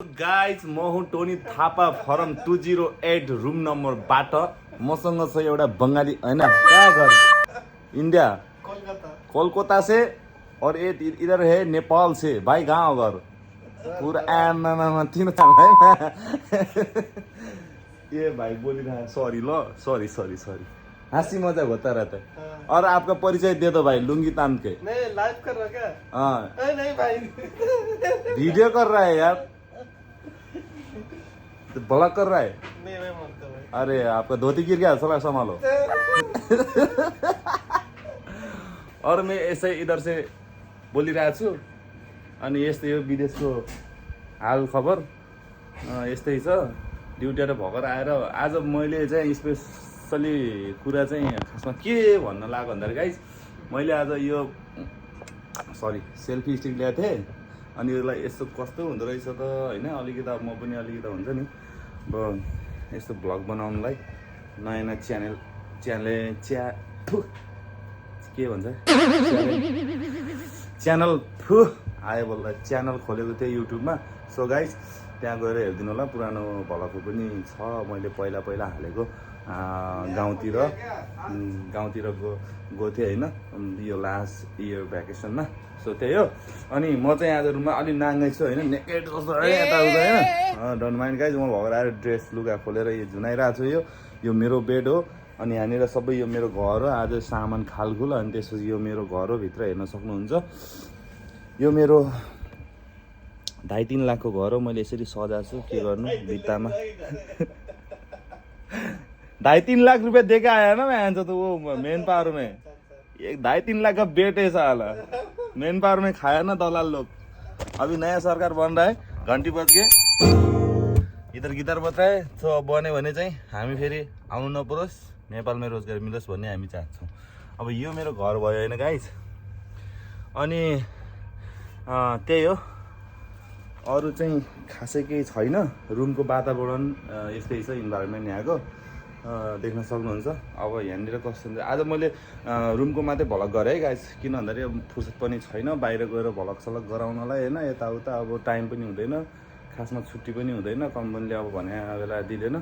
Guys म हुँ Tony Thapa form 208 room नम्बरबाट। मसँग छ एउटा बङ्गाली होइन कहाँ घर इंडिया कोलकाता से और ये इधर है नेपाल से। भाई कहाँ हो घर? पूरा आमा तीन ये भाई बोली रहा है सॉरी लो सॉरी सॉरी सॉरी हंसी मजाक होता रहता है। और आपका परिचय दे दो भाई लुंगी तान के। नहीं लाइव कर रहा क्या? हाँ नहीं भाई वीडियो कर रहा है यार तो ब्लॉक कर रहा है। नहीं मैं मानता भाई। अरे आपका धोती गिर गया थोड़ा संभालो। और मैं ऐसे इधर से बोलिरहेको छु अनि यस्तै हो विदेशको हाल खबर यस्तै छ। ड्युटीबाट भर्खर आएर आज मैले चाहिँ स्पेसली कुरा चाहिँ खासमा के भन्न लाग्यो भन्दाखेरि गाइस मैले आज यो सरी सेल्फी स्टिक ल्याएको थिएँ अनि यसलाई यस्तो कस्तो हुँदो रहेछ त होइन। अलिकति म पनि अलिकति हुन्छ नि अब यस्तो भ्लग बनाउनुलाई नयाँ नयाँ के भन्छ च्यानल आयो बोल्दा च्यानल खोलेको थिएँ युट्युबमा। सो गाइस त्यहाँ गएर हेरिदिनु होला। पुरानो भ्लगको पनि छ मैले पहिला पहिला हालेको गाउँतिर गएको थिएँ होइन यो लास्ट इयर भ्याकेसनमा। सो त्यही हो। अनि म चाहिँ आज रुममा अलिक नाङ्गै छु होइन नेकेड कस्तो यताउता होइन डोन्ट माइन्ड गाइज। म भर्खर आएर ड्रेस लुगा खोलेर यो झुनाइरहेको छु। यो मेरो बेड हो अनि यहाँनिर सबै यो मेरो घर हो। आज सामान खालखुल अनि त्यसपछि यो मेरो घर हो। भित्र हेर्न सक्नुहुन्छ यो मेरो 2.5-3 लाखको घर हो। मैले यसरी सजाएको छु के गर्नु भित्तामा 2.5-3 लाख रुपये देके आया ना मैं तो वो मेन पावर में 2.5-3 लाख का बेट है साला। मेन पावर में खाया ना दलाल लोग। अभी नया सरकार बन रहा है घंटी बज के इधर गिटार बजाए तो बन्यो भने चाहिँ हामी फेरि आउनु नपरोस् नेपालमै रोजगार मिलोस् भन्ने हामी चाहन्छौँ। अब यो मेरो घर भयो होइन गाइज। अनि त्यही हो अरू चाहिँ खासै केही छैन। रुमको वातावरण यस्तै छ इन्भाइरोमेन्ट यहाँको देख्न सक्नुहुन्छ। अब यहाँनिर कस्तो हुन्छ आज मैले रुमको मात्रै भ्लग गरेँ है गाइस किन भन्दाखेरि फुर्सद पनि छैन बाहिर गएर भ्लग सलग गराउनलाई होइन यताउता अब टाइम पनि हुँदैन खासमा छुट्टी पनि हुँदैन कम्पनीले अब भने बेला दिँदैन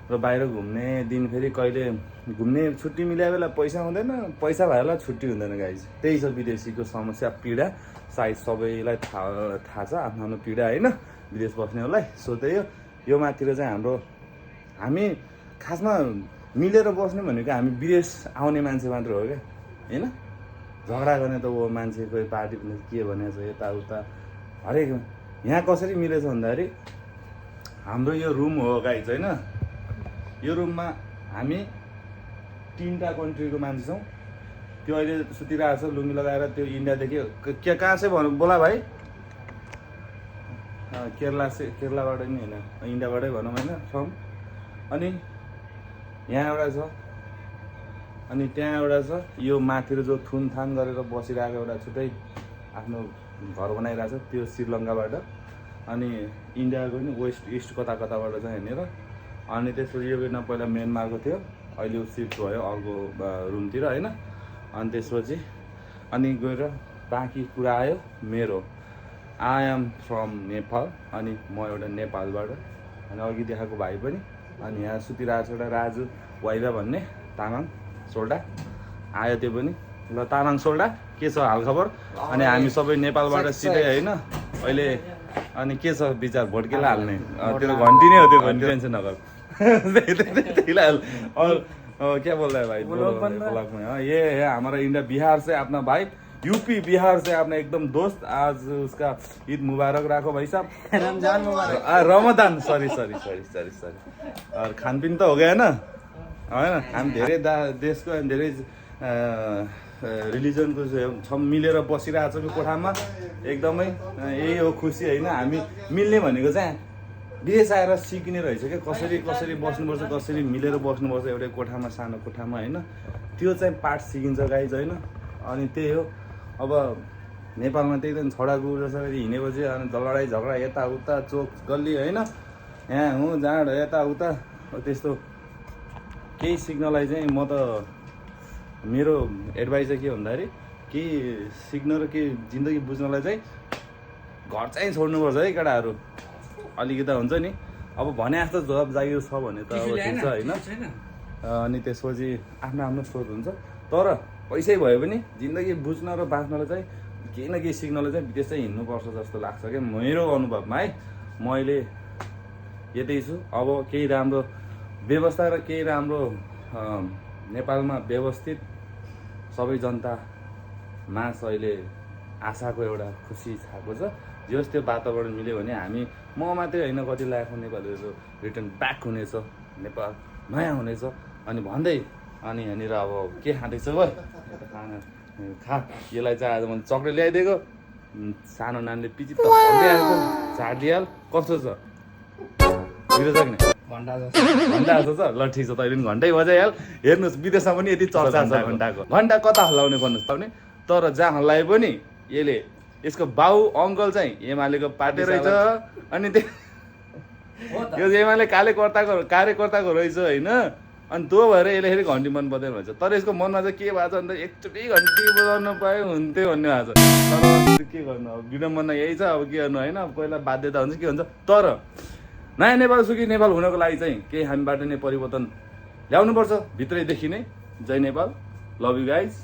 र बाहिर घुम्ने दिन फेरि कहिले घुम्ने छुट्टी मिल्या बेला पैसा हुँदैन पैसा भए बेला छुट्टी हुँदैन गाइस। त्यही छ विदेशीको समस्या पीडा सायद सबैलाई थाहा छ आफ्नो आफ्नो पीडा होइन विदेश बस्नेहरूलाई। सो त्यही हो यो माथिर चाहिँ हाम्रो हामी खासमा मिलेर बस्ने भनेको हामी विदेश आउने मान्छे मात्र हो क्या होइन। झगडा गर्ने त वो मान्छे कोही पार्टी पनि के भनेको छ यताउता हरेक यहाँ कसरी मिलेछ भन्दाखेरि हाम्रो यो रुम हो गाइज होइन। यो रुममा हामी 3टा कन्ट्रीको मान्छे छौँ। त्यो अहिले सुतिरहेको छ लुङ्गी लगाएर त्यो इन्डियादेखि के कहाँ से भनौँ बोला भाइ केरलाबाट नि होइन इन्डियाबाटै भनौँ होइन छौँ। अनि यहाँ एउटा छ अनि त्यहाँ एउटा छ यो माथिर जो थुनथान गरेर बसिरहेको एउटा छुट्टै आफ्नो घर बनाइरहेको छ त्यो श्रीलङ्काबाट। अनि इन्डियाको नि वेस्ट इस्ट कता कताबाट छ यहाँनिर। अनि त्यसपछि यो बेडमा पहिला म्यानमारको थियो अहिले सिफ्ट भयो अर्को रुमतिर होइन। अनि त्यसपछि अनि गएर बाँकी कुरा आयो मेरो आई एम फ्रम नेपाल अनि म एउटा नेपालबाट अनि अघि देखाएको भाइ पनि अनि यहाँ सुतिरहेको छ एउटा राजु वाइबा भन्ने तामाङ सोल्डा आयो त्यो पनि ल तामाङ सोल्डा के छ हालखबर। अनि हामी सबै नेपालबाट सिधै होइन अहिले अनि के छ विचार भोट केलाई हाल्ने त्यो घन्टी नै हो त्यो घन्टी टेन्सन नगर और क्या बोल रहा है भाई ब्लॉग में ये है हमारा इंडिया बिहार से अपना भाई यूपी बिहार से अपना एकदम दोस्त आज उसका ईद मुबारक राखो भाई साहब रमजान मुबारक रमजान सॉरी और खानपिन तो हो गया ना होइन। हामी धेरै देशको अनि धेरै रिलिजनको छौँ मिलेर बसिरहेको छौँ कोठामा एकदमै यही हो खुसी होइन। हामी मिल्ने भनेको चाहिँ विदेश आएर सिक्ने रहेछ क्या कसरी कसरी बस्नुपर्छ कसरी मिलेर बस्नुपर्छ एउटै कोठामा सानो कोठामा होइन त्यो चाहिँ पाठ सिकिन्छ गाइज होइन। अनि त्यही हो अब नेपालमा त्यही त छोडाको जसरी हिँडेपछि अनि लडाइँ झगडा यताउता चोक गल्ली होइन यहाँ हुँ जाँड यताउता त्यस्तो केही सिक्नलाई चाहिँ म त मेरो एडभाइस चाहिँ के भन्दाखेरि केही सिक्न र केही जिन्दगी बुझ्नलाई चाहिँ घर चाहिँ छोड्नुपर्छ है केटाहरू अलिकति हुन्छ नि अब भने जस्तो जब जागिर छ भने त अब ठिक छ होइन अनि त्यसपछि आफ्नो आफ्नो सोच हुन्छ तर पैसै भयो भने जिन्दगी बुझ्न र बाँच्नलाई चाहिँ केही न केही सिक्नलाई चाहिँ विदेश चाहिँ हिँड्नुपर्छ जस्तो लाग्छ क्या मेरो अनुभवमा है मैले यतै छु अब केही राम्रो व्यवस्था र केही राम्रो नेपालमा व्यवस्थित सबै जनतामा अहिले आशाको एउटा खुसी छाएको छ जस त्यो वातावरण मिल्यो भने हामी म मात्रै होइन कति लाखौँ नेपालीहरू रिटर्न ब्याक हुनेछ नेपाल नयाँ हुनेछ अनि भन्दै अनि यहाँनिर अब के खाँदैछ भयो खाना खा यसलाई चाहिँ आज मैले चक्लेट ल्याइदिएको सानो नानीले पिचित भन्दै आएको झाडिहाल कस्तो छ मिठो छ कि घन्टा जस्तो छ ल ठिक छ तैँले पनि घन्टै बजाइहाल हेर्नुहोस् विदेशमा पनि यति चर्चा छ घन्टाको घन्टा कता हल्लाउने भन्नुहोस् पाउने तर जहाँ हल्लाए पनि यसले यसको बाउ अङ्कल चाहिँ एमालेको पार्टी रहेछ अनि यो एमाले कार्यकर्ताको रहेछ होइन अनि त्यो भएर यसले फेरि घन्टी मन बजाएर भन्छ तर यसको मनमा चाहिँ के भएको छ भने एकचोटि घन्टी बजाउनु पायो हुन्थ्यो भन्ने भएको छ तर के गर्नु अब विडम्बना यही छ अब के गर्नु होइन अब पहिला बाध्यता हुन्छ के हुन्छ तर नयाँ नेपाल सुखी नेपाल हुनको लागि चाहिँ केही हामीबाट नै परिवर्तन ल्याउनुपर्छ भित्रैदेखि नै जय Nepal love you guys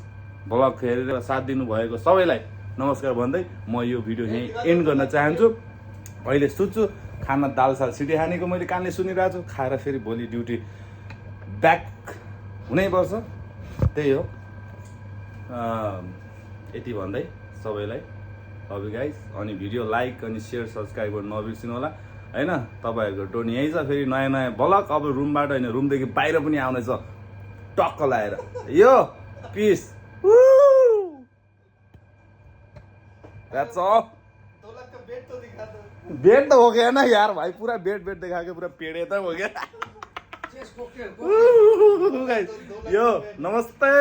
vlog हेरेर साथ दिनुभएको सबैलाई नमस्कार भन्दै म यो भिडियो यहीँ एन्ड गर्न चाहन्छु अहिले सुत्छु खाना दाल साल सिटी खानेको मैले कानले सुनिरहेको छु खाएर फेरि भोलि ड्युटी ब्याक हुनैपर्छ त्यही हो यति भन्दै सबैलाई लभ यु गाइज अनि भिडियो लाइक अनि सेयर सब्सक्राइब गर्नु नबिर्सिनु होला होइन तपाईँहरूको टोन यहीँ छ फेरि नयाँ नयाँ भ्लग अब रुमबाट होइन रुमदेखि बाहिर पनि आउनेछ टक्क लाएर यो पिस That's all. 2 लाख का बेड तो दिखा दो बेड तो हो गया ना यार भाई पूरा बेड दिखा के पूरा पेड़े तक हो गया यो नमस्ते